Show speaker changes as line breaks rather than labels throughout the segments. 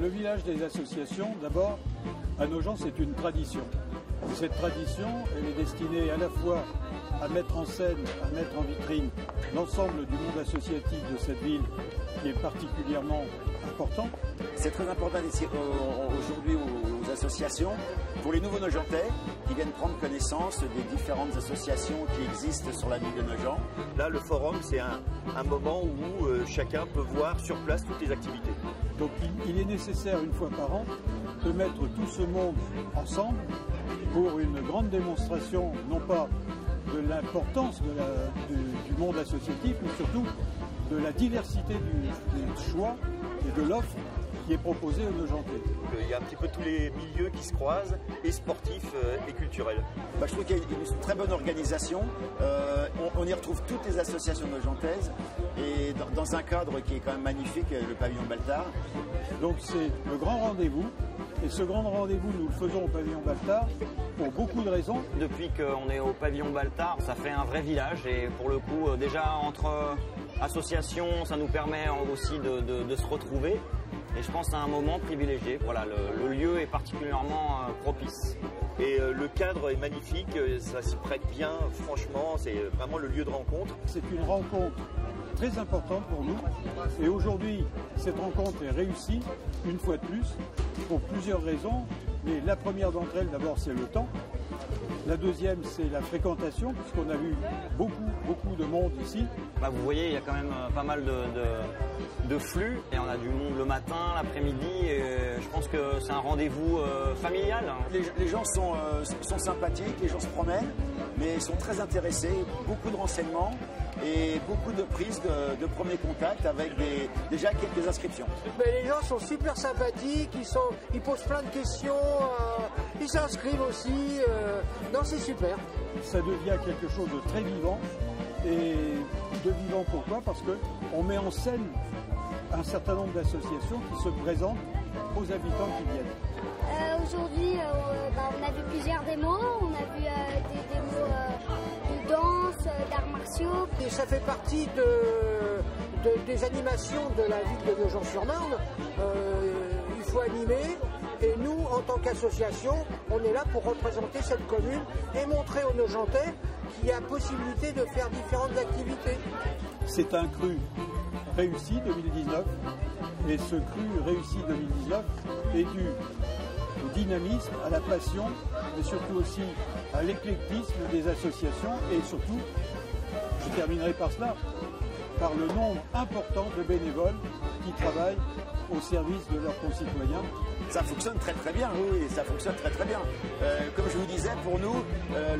Le village des associations, d'abord, à Nogent, c'est une tradition. Cette tradition, elle est destinée à la fois à mettre en scène, à mettre en vitrine l'ensemble du monde associatif de cette ville, qui est particulièrement important.
C'est très important d'ici aujourd'hui aux associations, pour les nouveaux Nogentais qui viennent prendre connaissance des différentes associations qui existent sur la ville de Nogent.
Là, le forum, c'est un moment où chacun peut voir sur place toutes les activités.
Donc il est nécessaire une fois par an de mettre tout ce monde ensemble pour une grande démonstration, non pas de l'importance du monde associatif, mais surtout de la diversité des choix et de l'offre qui est proposée aux Nogentais.
Il y a un petit peu tous les milieux qui se croisent, et sportifs et culturels.
Je trouve qu'il y a une très bonne organisation. On y retrouve toutes les associations nogentaises et dans un cadre qui est quand même magnifique, le pavillon Baltard.
Donc c'est le grand rendez-vous. Et ce grand rendez-vous, nous le faisons au pavillon Baltard pour beaucoup de raisons.
Depuis qu'on est au pavillon Baltard, ça fait un vrai village. Et pour le coup, déjà entre associations, ça nous permet aussi de se retrouver. Et je pense que c'est un moment privilégié. Voilà, le lieu est particulièrement propice.
Et le cadre est magnifique, ça s'y prête bien, franchement, c'est vraiment le lieu de rencontre.
C'est une rencontre très importante pour nous. Et aujourd'hui, cette rencontre est réussie, une fois de plus, pour plusieurs raisons. Mais la première d'entre elles, d'abord, c'est le temps. La deuxième, c'est la fréquentation, puisqu'on a vu beaucoup de monde ici.
Vous voyez, il y a quand même pas mal de flux. Et on a du monde le matin, l'après-midi. Et je pense que c'est un rendez-vous familial.
Les gens sont sympathiques, les gens se promènent, mais sont très intéressés, beaucoup de renseignements et beaucoup de prises de premier contact avec déjà quelques inscriptions.
Mais les gens sont super sympathiques, ils posent plein de questions, ils s'inscrivent aussi. Non, c'est super.
Ça devient quelque chose de très vivant. Et de vivant pourquoi? Parce qu'on met en scène un certain nombre d'associations qui se présentent aux habitants qui viennent.
Aujourd'hui, on a vu plusieurs démos. On a vu des démos de danse, d'arts martiaux.
Et ça fait partie des animations de la ville de Nogent-sur-Marne. Il faut animer. Et nous, en tant qu'association, on est là pour représenter cette commune et montrer aux Nogentais qu'il y a possibilité de faire différentes activités.
C'est un cru réussi 2019 et ce cru réussi 2019 est dû au dynamisme, à la passion, mais surtout aussi à l'éclectisme des associations et surtout, je terminerai par cela, par le nombre important de bénévoles qui travaillent au service de leurs concitoyens.
Ça fonctionne très bien, oui, ça fonctionne très bien. Comme je vous disais, pour nous,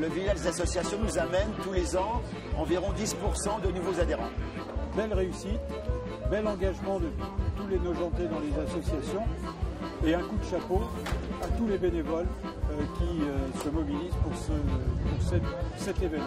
le village des associations nous amène tous les ans environ 10% de nouveaux adhérents.
Belle réussite, bel engagement de tous les Nogentais dans les associations et un coup de chapeau à tous les bénévoles qui se mobilisent pour cet événement.